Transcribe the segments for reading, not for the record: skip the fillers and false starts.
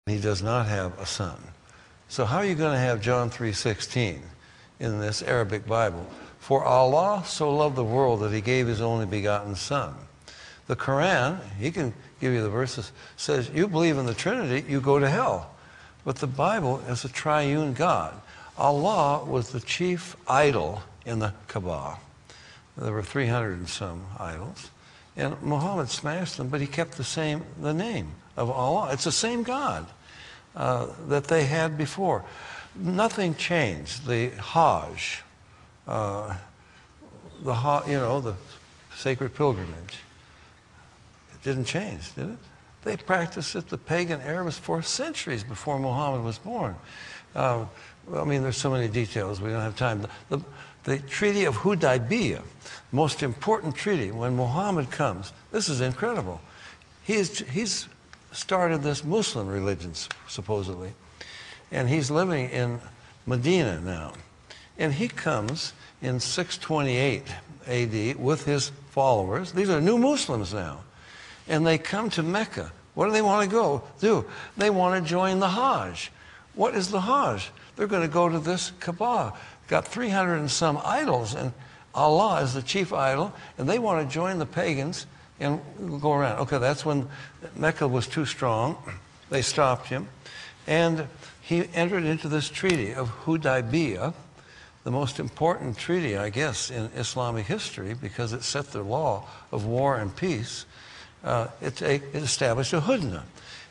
He does not have a son. So how are you going to have John 3:16 in this Arabic Bible? For Allah so loved the world that he gave his only begotten son. The Quran, he can give you the verses, says you believe in the Trinity, you go to hell. But the Bible is a triune God. Allah was the chief idol in the Kaaba. There were 300 and some idols. And Muhammad smashed them, but he kept the name of Allah. It's the same God that they had before. Nothing changed. The Hajj, the sacred pilgrimage, it didn't change, did it? They practiced it, the pagan Arabs, for centuries before Muhammad was born. I mean, there's so many details, we don't have time. The Treaty of Hudaybiyah, most important treaty, when Muhammad comes, this is incredible. He's started this Muslim religion, supposedly, and he's living in Medina now. And he comes in 628 AD with his followers. These are new Muslims now. And they come to Mecca. What do they want to do? They want to join the Hajj. What is the Hajj? They're going to go to this Kaaba. Got 300 and some idols, and Allah is the chief idol, and they want to join the pagans and go around. Okay, that's when Mecca was too strong. They stopped him. And he entered into this treaty of Hudaybiyah, the most important treaty, I guess, in Islamic history, because it set the law of war and peace. It established a hudna.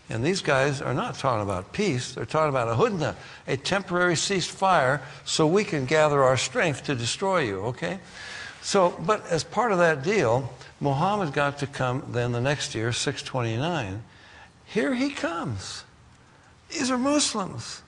And these guys are not talking about peace, they're talking about a hudna, a temporary ceasefire so we can gather our strength to destroy you, okay? So, but as part of that deal, Muhammad got to come then the next year, 629. Here he comes. These are Muslims.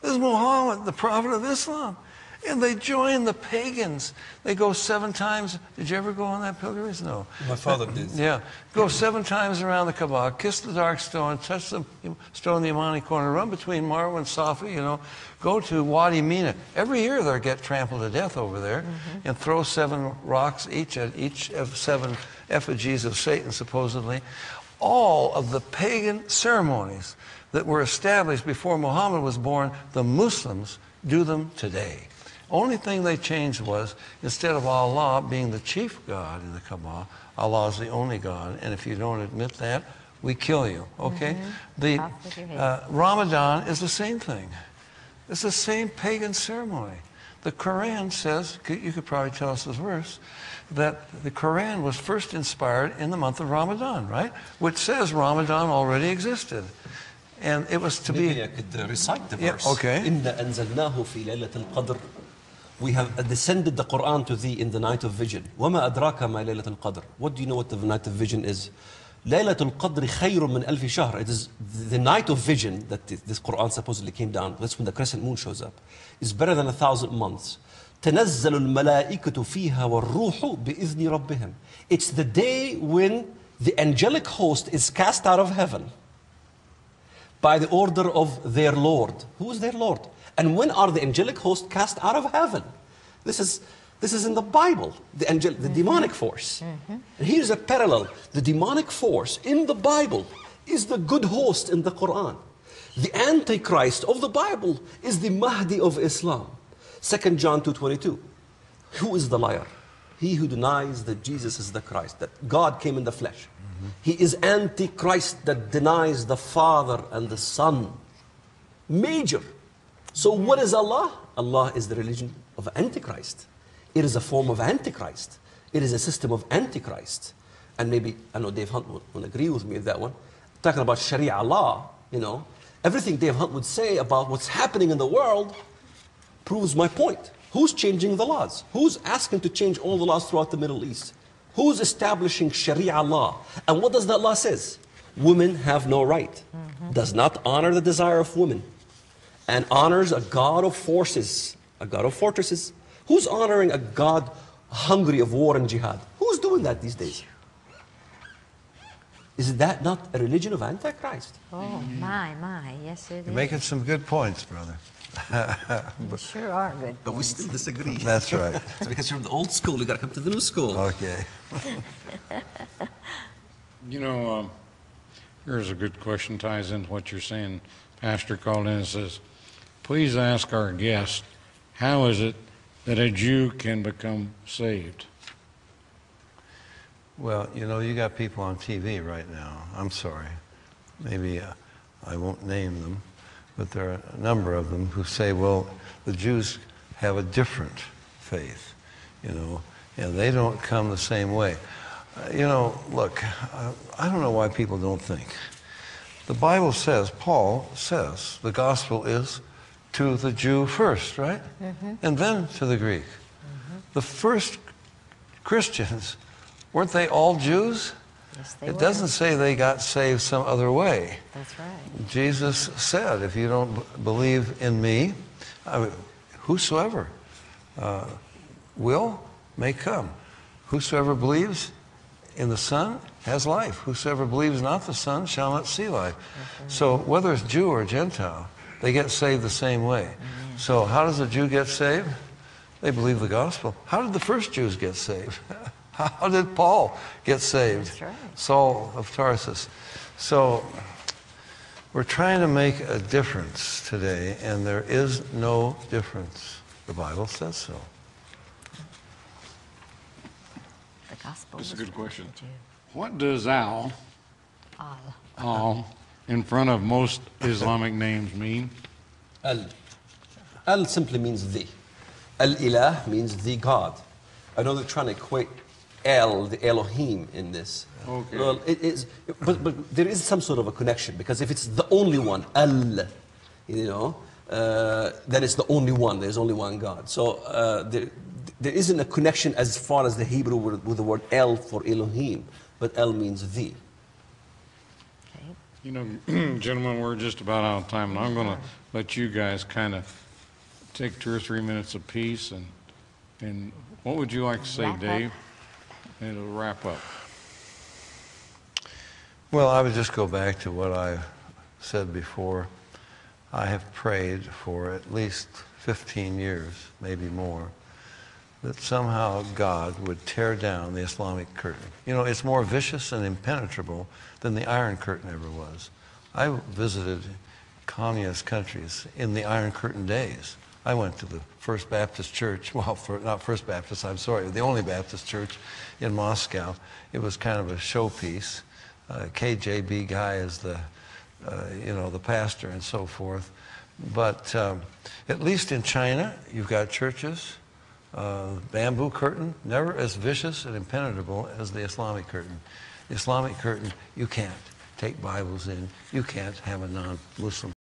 This is Muhammad, the prophet of Islam. And they join the pagans. They go 7 times. Did you ever go on that pilgrimage? No. My father did. Yeah. Go 7 times around the Kaaba, kiss the dark stone, touch the stone in the Yamani corner, run between Marwa and Safa, go to Wadi Mina. Every year they get trampled to death over there and throw 7 rocks each at each of 7 effigies of Satan, supposedly. All of the pagan ceremonies that were established before Muhammad was born, the Muslims do them today. Only thing they changed was, instead of Allah being the chief God in the Kaaba, Allah is the only God, and if you don't admit that, we kill you, okay? The Ramadan is the same thing. It's the same pagan ceremony. The Quran says, you could probably tell us this verse, that the Quran was first inspired in the month of Ramadan, right? Which says Ramadan already existed. And it was to be... Maybe I could recite the verse. Yeah, okay. إِنَّا أَنزَلْنَاهُ فِي لَيْلَةِ الْقَدْرِ. We have descended the Quran to thee in the night of vision. وَمَا أَدْرَاكَ مَا لَيْلَةُ الْقَدْرِ. What do you know what the night of vision is? لَيْلَةُ الْقَدْرِ خَيْرٌ مِنْ أَلْفِ شَهْرٍ. It is the night of vision that this Quran supposedly came down. That's when the crescent moon shows up. It's better than 1,000 months. تَنَزَّلُ الْمَلَائِكَةُ فِيهَا وَالرُّوحُ بِإِذْنِ رَبِّهِمْ. It's the day when the angelic host is cast out of heaven by the order of their Lord. Who is their Lord? And when are the angelic hosts cast out of heaven? This is in the Bible, the demonic force. And here's a parallel. The demonic force in the Bible is the good host in the Quran. The Antichrist of the Bible is the Mahdi of Islam. 2 John 2:22. Who is the liar? He who denies that Jesus is the Christ, that God came in the flesh. He is Antichrist that denies the Father and the Son. Major. So what is Allah? Allah is the religion of Antichrist. It is a form of Antichrist. It is a system of Antichrist. And maybe, I know Dave Hunt will agree with me with that one. Talking about Sharia law, everything Dave Hunt would say about what's happening in the world proves my point. Who's changing the laws? Who's asking to change all the laws throughout the Middle East? Who's establishing Sharia law? And what does that law says? Women have no right. Does not honor the desire of women. And honors a God of forces, a God of fortresses. Who's honoring a God hungry of war and jihad? Who's doing that these days? Is that not a religion of Antichrist? Oh, my, yes it is. You're making some good points, brother. You sure are good But we points. still disagree. That's right. It's because you're from the old school, you got to come to the new school. Okay. Here's a good question, ties into what you're saying, pastor called in and says, please ask our guest, how is it that a Jew can become saved? Well, you know, you got people on TV right now. I'm sorry. Maybe I won't name them, but there are a number of them who say, well, the Jews have a different faith, you know, and they don't come the same way. You know, look, I don't know why people don't think. The Bible says, Paul says, the gospel is to the Jew first, right? Mm-hmm. And then to the Greek. Mm-hmm. The first Christians, weren't they all Jews? Yes, they It were. doesn't say they got saved some other way. That's right. Jesus said, if you don't believe in me, whosoever will may come. Whosoever believes in the Son has life. Whosoever believes not the Son shall not see life. Mm-hmm. So whether it's Jew or Gentile, they get saved the same way. Mm-hmm. So how does a Jew get saved? They believe the gospel. How did the first Jews get saved? How did Paul get saved? That's right. Saul of Tarsus. So we're trying to make a difference today, and there is no difference. The Bible says so. The gospel. That's a was good for question. the Jew. What does al All. in front of most Islamic names mean? Al. Al simply means the. Al-Ilah means the God. I know they're trying to equate El, the Elohim, in this. Okay. Well, it is, but there is some sort of a connection, because if it's the only one, Al, you know, then it's the only one. There's only one God. So there isn't a connection as far as the Hebrew with the word El for Elohim, but El means the. Okay. You know, gentlemen, we're just about out of time, and I'm going to let you guys kind of take 2 or 3 minutes apiece, and what would you like to say, Wrap up. Dave? And it'll wrap up. Well, I would just go back to what I said before. I have prayed for at least 15 years, maybe more, that somehow God would tear down the Islamic curtain. You know, it's more vicious and impenetrable than the Iron Curtain ever was. I visited communist countries in the Iron Curtain days. I went to the First Baptist Church, well, not First Baptist, I'm sorry, the only Baptist church in Moscow. It was kind of a showpiece. KGB guy is the, the pastor and so forth. But at least in China, you've got churches, bamboo curtain, never as vicious and impenetrable as the Islamic curtain. The Islamic curtain, you can't take Bibles in. You can't have a non-Muslim